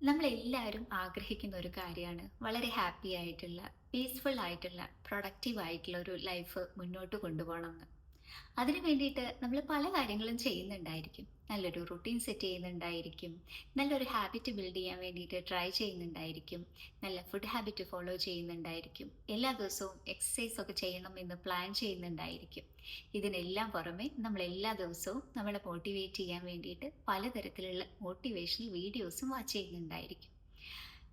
നമ്മളെല്ലാവരും ആഗ്രഹിക്കുന്ന ഒരു കാര്യമാണ് വളരെ ഹാപ്പി ആയിട്ടുള്ള, പീസ്ഫുൾ ആയിട്ടുള്ള, പ്രൊഡക്റ്റീവ് ആയിട്ടുള്ള ഒരു ലൈഫ് മുന്നോട്ട് കൊണ്ടുപോകണമെന്ന്. അതിന് വേണ്ടിയിട്ട് നമ്മൾ പല കാര്യങ്ങളും ചെയ്യുന്നുണ്ടായിരിക്കും. നല്ലൊരു റുട്ടീൻ സെറ്റ് ചെയ്യുന്നുണ്ടായിരിക്കും. നല്ലൊരു ഹാബിറ്റ് ബിൽഡ് ചെയ്യാൻ വേണ്ടിയിട്ട് ട്രൈ ചെയ്യുന്നുണ്ടായിരിക്കും. നല്ല ഫുഡ് ഹാബിറ്റ് ഫോളോ ചെയ്യുന്നുണ്ടായിരിക്കും. എല്ലാ ദിവസവും എക്സസൈസ് ഒക്കെ ചെയ്യണം എന്ന് പ്ലാൻ ചെയ്യുന്നുണ്ടായിരിക്കും. ഇതിനെല്ലാം പുറമെ നമ്മൾ എല്ലാ ദിവസവും നമ്മളെ മോട്ടിവേറ്റ് ചെയ്യാൻ വേണ്ടിയിട്ട് പലതരത്തിലുള്ള മോട്ടിവേഷണൽ വീഡിയോസും വാച്ച് ചെയ്യുന്നുണ്ടായിരിക്കും.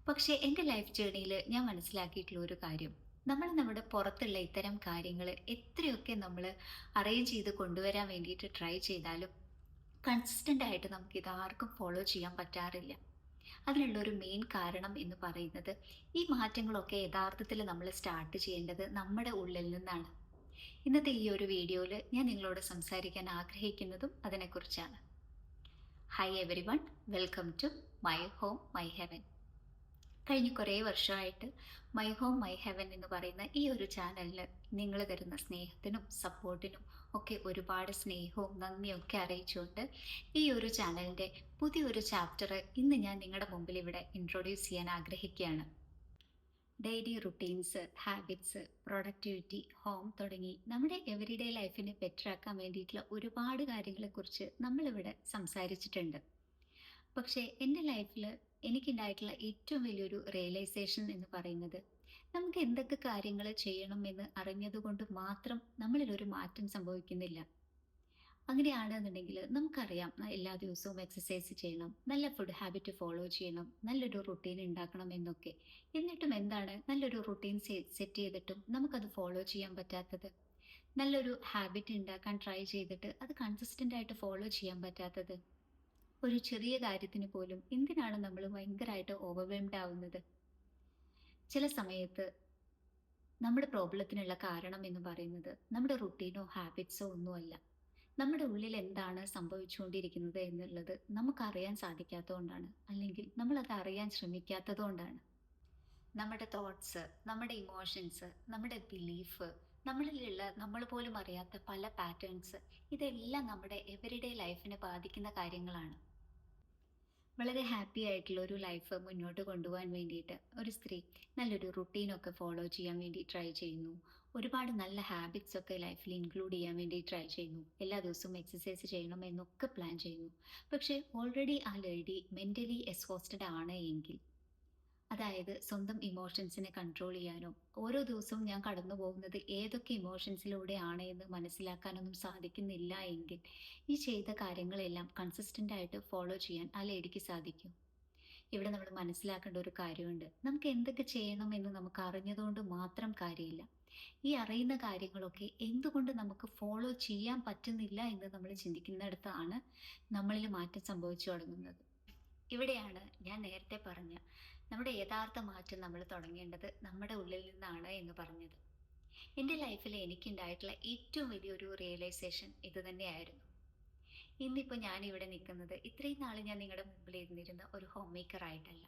പക്ഷേ എൻ്റെ ലൈഫ് ജേർണിയിൽ ഞാൻ മനസ്സിലാക്കിയിട്ടുള്ള ഒരു കാര്യം, നമ്മൾ നമ്മുടെ പുറത്തുള്ള ഇത്തരം കാര്യങ്ങൾ എത്രയൊക്കെ നമ്മൾ അറേഞ്ച് ചെയ്ത് കൊണ്ടുവരാൻ വേണ്ടിയിട്ട് ട്രൈ ചെയ്താലും കൺസിസ്റ്റൻ്റ് ആയിട്ട് നമുക്ക് ഇതാർക്കും ഫോളോ ചെയ്യാൻ പറ്റാറില്ല. അതിനുള്ള ഒരു മെയിൻ കാരണം എന്ന് പറയുന്നത്, ഈ മാറ്റങ്ങളൊക്കെ യഥാർത്ഥത്തിൽ നമ്മൾ സ്റ്റാർട്ട് ചെയ്യേണ്ടത് നമ്മുടെ ഉള്ളിൽ നിന്നാണ്. ഇന്നത്തെ ഈ ഒരു വീഡിയോയിൽ ഞാൻ നിങ്ങളോട് സംസാരിക്കാൻ ആഗ്രഹിക്കുന്നതും അതിനെക്കുറിച്ചാണ്. Hi everyone, welcome to my home my heaven. കഴിഞ്ഞ കുറേ വർഷമായിട്ട് മൈ ഹോം മൈ ഹെവൻ എന്ന് പറയുന്ന ഈ ഒരു ചാനലിൽ നിങ്ങൾ തരുന്ന സ്നേഹത്തിനും സപ്പോർട്ടിനും ഒക്കെ ഒരുപാട് സ്നേഹവും നന്ദിയും ഒക്കെ അറിയിച്ചുകൊണ്ട് ഈ ഒരു ചാനലിൻ്റെ പുതിയൊരു ചാപ്റ്റർ ഇന്ന് ഞാൻ നിങ്ങളുടെ മുമ്പിൽ ഇവിടെ ഇൻട്രൊഡ്യൂസ് ചെയ്യാൻ ആഗ്രഹിക്കുകയാണ്. Daily routines, habits, productivity, home തുടങ്ങി നമ്മുടെ എവരിഡേ ലൈഫിനെ ബെറ്റർ ആക്കാൻ വേണ്ടിയിട്ടുള്ള ഒരുപാട് കാര്യങ്ങളെക്കുറിച്ച് നമ്മളിവിടെ സംസാരിച്ചിട്ടുണ്ട്. പക്ഷേ എൻ്റെ ലൈഫിൽ എനിക്കുണ്ടായിട്ടുള്ള ഏറ്റവും വലിയൊരു റിയലൈസേഷൻ എന്ന് പറയുന്നത്, നമുക്ക് എന്തൊക്കെ കാര്യങ്ങൾ ചെയ്യണം എന്ന് അറിഞ്ഞതുകൊണ്ട് മാത്രം നമ്മളിലൊരു മാറ്റം സംഭവിക്കുന്നില്ല. അങ്ങനെയാണെന്നുണ്ടെങ്കിൽ നമുക്കറിയാം, എല്ലാ ദിവസവും എക്സസൈസ് ചെയ്യണം, നല്ല ഫുഡ് ഹാബിറ്റ് ഫോളോ ചെയ്യണം, നല്ലൊരു റുട്ടീൻ ഉണ്ടാക്കണം എന്നൊക്കെ. എന്നിട്ടും എന്താണ് നല്ലൊരു റുട്ടീൻ സെറ്റ് ചെയ്തിട്ടും നമുക്കത് ഫോളോ ചെയ്യാൻ പറ്റാത്തത്? നല്ലൊരു ഹാബിറ്റ് ഉണ്ടാക്കാൻ ട്രൈ ചെയ്തിട്ട് അത് കൺസിസ്റ്റൻ്റ് ആയിട്ട് ഫോളോ ചെയ്യാൻ പറ്റാത്തത്? ഒരു ചെറിയ കാര്യത്തിന് പോലും എന്തിനാണ് നമ്മൾ ഭയങ്കരമായിട്ട് ഓവർവെൽംഡ് ആവുന്നത്? ചില സമയത്ത് നമ്മുടെ പ്രോബ്ലത്തിനുള്ള കാരണം എന്ന് പറയുന്നത് നമ്മുടെ റുട്ടീനോ ഹാബിറ്റ്സോ ഒന്നുമല്ല. നമ്മുടെ ഉള്ളിൽ എന്താണ് സംഭവിച്ചുകൊണ്ടിരിക്കുന്നത് എന്നുള്ളത് നമുക്കറിയാൻ സാധിക്കാത്തതുകൊണ്ടാണ്, അല്ലെങ്കിൽ നമ്മളത് അറിയാൻ ശ്രമിക്കാത്തതുകൊണ്ടാണ്. നമ്മുടെ തോട്ട്സ്, നമ്മുടെ ഇമോഷൻസ്, നമ്മുടെ ബിലീഫ്, നമ്മളിലുള്ള നമ്മൾ പോലും അറിയാത്ത പല പാറ്റേൺസ്, ഇതെല്ലാം നമ്മുടെ എവരിഡേ ലൈഫിനെ ബാധിക്കുന്ന കാര്യങ്ങളാണ്. വളരെ ഹാപ്പി ആയിട്ടുള്ള ഒരു ലൈഫ് മുന്നോട്ട് കൊണ്ടുപോകാൻ വേണ്ടിയിട്ട് ഒരു സ്ത്രീ നല്ലൊരു റുട്ടീനൊക്കെ ഫോളോ ചെയ്യാൻ വേണ്ടി ട്രൈ ചെയ്യുന്നു. ഒരുപാട് നല്ല ഹാബിറ്റ്സ് ഒക്കെ ലൈഫിൽ ഇൻക്ലൂഡ് ചെയ്യാൻ വേണ്ടി ട്രൈ ചെയ്യുന്നു. എല്ലാ ദിവസവും എക്സസൈസ് ചെയ്യണം എന്നൊക്കെ പ്ലാൻ ചെയ്യുന്നു. പക്ഷേ ഓൾറെഡി ആ ലേഡി മെൻ്റലി എക്സോസ്റ്റഡ് ആണ് എങ്കിൽ, അതായത് സ്വന്തം ഇമോഷൻസിനെ കൺട്രോൾ ചെയ്യാനോ, ഓരോ ദിവസവും ഞാൻ കടന്നു പോകുന്നത് ഏതൊക്കെ ഇമോഷൻസിലൂടെയാണ് എന്ന് മനസ്സിലാക്കാനൊന്നും സാധിക്കുന്നില്ല എങ്കിൽ, ഈ ചെയ്ത കാര്യങ്ങളെല്ലാം കൺസിസ്റ്റൻ്റ് ആയിട്ട് ഫോളോ ചെയ്യാൻ ആ ലേഡിക്ക് സാധിക്കും. ഇവിടെ നമ്മൾ മനസ്സിലാക്കേണ്ട ഒരു കാര്യമുണ്ട്. നമുക്ക് എന്തൊക്കെ ചെയ്യണം എന്ന് നമുക്ക് അറിഞ്ഞതുകൊണ്ട് മാത്രം കാര്യമില്ല. ഈ അറിയുന്ന കാര്യങ്ങളൊക്കെ എന്തുകൊണ്ട് നമുക്ക് ഫോളോ ചെയ്യാൻ പറ്റുന്നില്ല എന്ന് നമ്മൾ ചിന്തിക്കുന്നിടത്താണ് നമ്മളിൽ മാറ്റം സംഭവിച്ചു തുടങ്ങുന്നത്. ഇവിടെയാണ് ഞാൻ നേരത്തെ പറഞ്ഞ നമ്മുടെ യഥാർത്ഥ മാറ്റം നമ്മൾ തുടങ്ങേണ്ടത് നമ്മുടെ ഉള്ളിൽ നിന്നാണ് എന്ന് പറഞ്ഞത്. എൻ്റെ ലൈഫിൽ എനിക്കുണ്ടായിട്ടുള്ള ഏറ്റവും വലിയൊരു റിയലൈസേഷൻ ഇത് തന്നെയായിരുന്നു. ഇന്നിപ്പോൾ ഞാനിവിടെ നിൽക്കുന്നത് ഇത്രയും നാൾ ഞാൻ നിങ്ങളുടെ മുമ്പിൽ ഇരുന്നിരുന്ന ഒരു ഹോം മേക്കർ ആയിട്ടല്ല.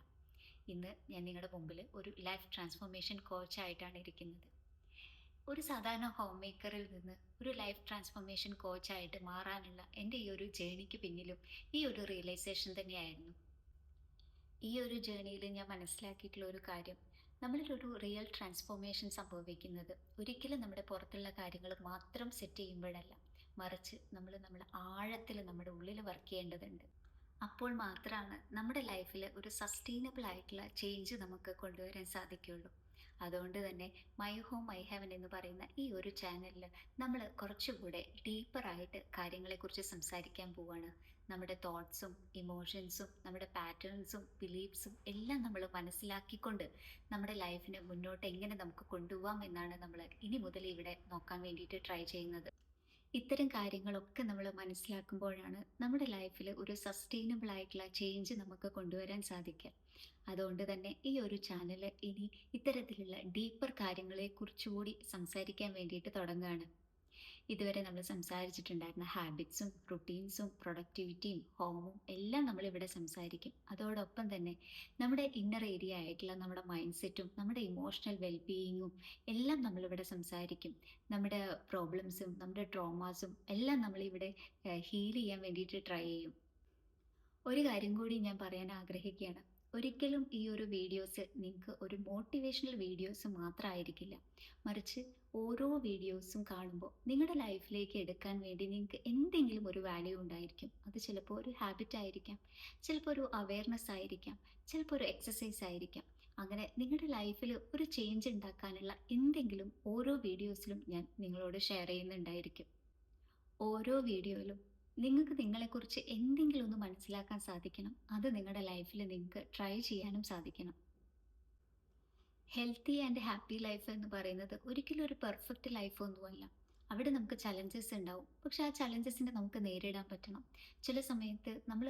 ഇന്ന് ഞാൻ നിങ്ങളുടെ മുമ്പിൽ ഒരു ലൈഫ് ട്രാൻസ്ഫോർമേഷൻ കോച്ചായിട്ടാണ് ഇരിക്കുന്നത്. ഒരു സാധാരണ ഹോം മേക്കറിൽ നിന്ന് ഒരു ലൈഫ് ട്രാൻസ്ഫോർമേഷൻ കോച്ചായിട്ട് മാറാനുള്ള എൻ്റെ ഈ ഒരു ജേണിക്ക് പിന്നിലും ഈ ഒരു റിയലൈസേഷൻ തന്നെയായിരുന്നു. ഈ ഒരു ജേണിയിൽ ഞാൻ മനസ്സിലാക്കിയിട്ടുള്ള ഒരു കാര്യം, നമ്മളിലൊരു റിയൽ ട്രാൻസ്ഫോർമേഷൻ സംഭവിക്കുന്നത് ഒരിക്കലും നമ്മുടെ പുറത്തുള്ള കാര്യങ്ങൾ മാത്രം സെറ്റ് ചെയ്യുമ്പോഴല്ല, മറിച്ച് നമ്മുടെ ആഴത്തിൽ നമ്മുടെ ഉള്ളിൽ വർക്ക് ചെയ്യേണ്ടതുണ്ട്. അപ്പോൾ മാത്രമാണ് നമ്മുടെ ലൈഫിൽ ഒരു സസ്റ്റൈനബിൾ ആയിട്ടുള്ള ചേഞ്ച് നമുക്ക് കൊണ്ടുവരാൻ സാധിക്കുകയുള്ളൂ. അതുകൊണ്ട് തന്നെ മൈ ഹോം മൈ ഹെവൻ എന്ന് പറയുന്ന ഈ ഒരു ചാനലിൽ നമ്മൾ കുറച്ചുകൂടെ ഡീപ്പറായിട്ട് കാര്യങ്ങളെക്കുറിച്ച് സംസാരിക്കാൻ പോവാണ്. നമ്മുടെ തോട്ട്സും ഇമോഷൻസും നമ്മുടെ പാറ്റേൺസും ബിലീഫ്സും എല്ലാം നമ്മൾ മനസ്സിലാക്കിക്കൊണ്ട് നമ്മുടെ ലൈഫിനെ മുന്നോട്ട് എങ്ങനെ നമുക്ക് കൊണ്ടുപോകാം എന്നാണ് നമ്മൾ ഇനി മുതൽ ഇവിടെ നോക്കാൻ വേണ്ടിയിട്ട് ട്രൈ ചെയ്യുന്നത്. ഇത്തരം കാര്യങ്ങളൊക്കെ നമ്മൾ മനസ്സിലാക്കുമ്പോഴാണ് നമ്മുടെ ലൈഫിൽ ഒരു സസ്റ്റൈനബിൾ ആയിട്ടുള്ള ചേഞ്ച് നമുക്ക് കൊണ്ടുവരാൻ സാധിക്കുക. അതുകൊണ്ട് തന്നെ ഈ ഒരു ചാനൽ ഇനി ഇത്തരത്തിലുള്ള ഡീപ്പർ കാര്യങ്ങളെ കുറിച്ചുകൂടി സംസാരിക്കാൻ വേണ്ടിയിട്ട് തുടങ്ങുകയാണ്. ഇതുവരെ നമ്മൾ സംസാരിച്ചിട്ടുണ്ടായിരുന്ന ഹാബിറ്റ്സും റുട്ടീൻസും പ്രൊഡക്ടിവിറ്റിയും ഹോമും എല്ലാം നമ്മളിവിടെ സംസാരിക്കും. അതോടൊപ്പം തന്നെ നമ്മുടെ ഇന്നർ ഏരിയ ആയിട്ടുള്ള നമ്മുടെ മൈൻഡ് സെറ്റും നമ്മുടെ ഇമോഷണൽ വെൽബീയിങ്ങും എല്ലാം നമ്മളിവിടെ സംസാരിക്കും. നമ്മുടെ പ്രോബ്ലംസും നമ്മുടെ ട്രോമാസും എല്ലാം നമ്മളിവിടെ ഹീൽ ചെയ്യാൻ വേണ്ടിയിട്ട് ട്രൈ ചെയ്യും. ഒരു കാര്യം കൂടി ഞാൻ പറയാൻ ആഗ്രഹിക്കുകയാണ്. ഒരിക്കലും ഈ ഒരു വീഡിയോസ് നിങ്ങൾക്ക് ഒരു മോട്ടിവേഷണൽ വീഡിയോസ് മാത്രമായിരിക്കില്ല. മറിച്ച് ഓരോ വീഡിയോസും കാണുമ്പോൾ നിങ്ങളുടെ ലൈഫിലേക്ക് എടുക്കാൻ വേണ്ടി നിങ്ങൾക്ക് എന്തെങ്കിലും ഒരു വാല്യൂ ഉണ്ടായിരിക്കും. അത് ചിലപ്പോൾ ഒരു ഹാബിറ്റ് ആയിരിക്കാം, ചിലപ്പോൾ ഒരു അവയർനെസ് ആയിരിക്കാം, ചിലപ്പോൾ ഒരു എക്സസൈസ് ആയിരിക്കാം. അങ്ങനെ നിങ്ങളുടെ ലൈഫിൽ ഒരു ചേഞ്ച് ഉണ്ടാക്കാനുള്ള എന്തെങ്കിലും ഓരോ വീഡിയോസിലും ഞാൻ നിങ്ങളോട് ഷെയർ ചെയ്യുന്നുണ്ടായിരിക്കും. ഓരോ വീഡിയോയിലും നിങ്ങൾക്ക് നിങ്ങളെക്കുറിച്ച് എന്തെങ്കിലും ഒന്ന് മനസ്സിലാക്കാൻ സാധിക്കണം. അത് നിങ്ങളുടെ ലൈഫിൽ നിങ്ങൾക്ക് ട്രൈ ചെയ്യാനും സാധിക്കണം. ഹെൽത്തി ആൻഡ് ഹാപ്പി ലൈഫ് എന്ന് പറയുന്നത് ഒരിക്കലും ഒരു പെർഫെക്റ്റ് ലൈഫ് ഒന്നുമല്ല. അവിടെ നമുക്ക് ചലഞ്ചസ് ഉണ്ടാവും. പക്ഷെ ആ ചലഞ്ചസിനെ നമുക്ക് നേരിടാൻ പറ്റണം. ചില സമയത്ത് നമ്മൾ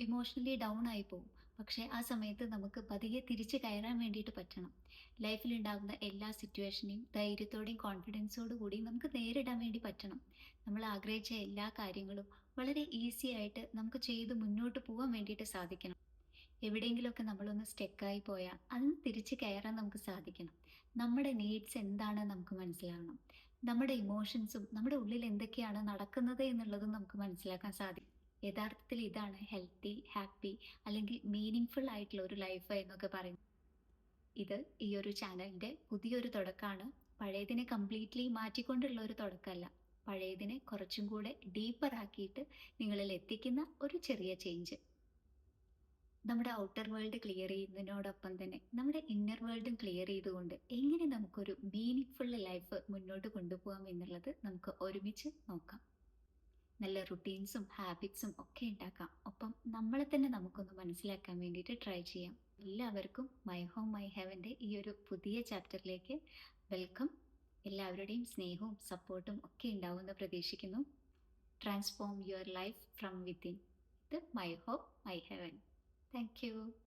ഇമോഷണലി ഡൗൺ ആയി പോകും. പക്ഷെ ആ സമയത്ത് നമുക്ക് പതിയെ തിരിച്ച് കയറാൻ വേണ്ടിയിട്ട് പറ്റണം. ലൈഫിൽ ഉണ്ടാകുന്ന എല്ലാ സിറ്റുവേഷനെയും ധൈര്യത്തോടെയും കോൺഫിഡൻസോടു കൂടി നമുക്ക് നേരിടാൻ വേണ്ടി പറ്റണം. നമ്മൾ ആഗ്രഹിച്ച എല്ലാ കാര്യങ്ങളും വളരെ ഈസി ആയിട്ട് നമുക്ക് ചെയ്ത് മുന്നോട്ട് പോകാൻ വേണ്ടിയിട്ട് സാധിക്കണം. എവിടെയെങ്കിലുമൊക്കെ നമ്മളൊന്ന് സ്റ്റക്കായി പോയാൽ അതിന് തിരിച്ച് കയറാൻ നമുക്ക് സാധിക്കണം. നമ്മുടെ നീഡ്സ് എന്താണെന്ന് നമുക്ക് മനസ്സിലാവണം. നമ്മുടെ ഇമോഷൻസും നമ്മുടെ ഉള്ളിൽ എന്തൊക്കെയാണ് നടക്കുന്നത് എന്നുള്ളതും നമുക്ക് മനസ്സിലാക്കാൻ സാധിക്കും. യഥാർത്ഥത്തിൽ ഇതാണ് ഹെൽത്തി, ഹാപ്പി അല്ലെങ്കിൽ മീനിങ്ഫുൾ ആയിട്ടുള്ള ഒരു ലൈഫ് എന്നൊക്കെ പറയുന്നത്. ഇത് ഈ ഒരു ചാനലിൻ്റെ പുതിയൊരു തുടക്കമാണ്. പഴയതിനെ കംപ്ലീറ്റ്ലി മാറ്റിക്കൊണ്ടുള്ള ഒരു തുടക്കമല്ല. പഴയതിനെ കുറച്ചും കൂടെ ഡീപ്പർ ആക്കിയിട്ട് നിങ്ങളിൽ എത്തിക്കുന്ന ഒരു ചെറിയ ചേഞ്ച്. നമ്മുടെ ഔട്ടർ വേൾഡ് ക്ലിയർ ചെയ്യുന്നതിനോടൊപ്പം തന്നെ നമ്മുടെ ഇന്നർ വേൾഡും ക്ലിയർ ചെയ്തുകൊണ്ട് എങ്ങനെ നമുക്കൊരു മീനിങ് ലൈഫ് മുന്നോട്ട് കൊണ്ടുപോകാം എന്നുള്ളത് നമുക്ക് ഒരുമിച്ച് നോക്കാം. നല്ല റുട്ടീൻസും ഹാബിറ്റ്സും ഒക്കെ ഉണ്ടാക്കാം. ഒപ്പം നമ്മളെ തന്നെ നമുക്കൊന്ന് മനസ്സിലാക്കാൻ വേണ്ടിയിട്ട് ട്രൈ ചെയ്യാം. എല്ലാവർക്കും മൈ ഹോം മൈ ഹെവൻ്റെ ഈ ഒരു പുതിയ ചാപ്റ്ററിലേക്ക് വെൽക്കം. എല്ലാവരുടെയും സ്നേഹവും സപ്പോർട്ടും ഒക്കെ ഉണ്ടാവുമെന്ന് പ്രതീക്ഷിക്കുന്നു. Transform your life from within. ഇത് my home my heaven. Thank you.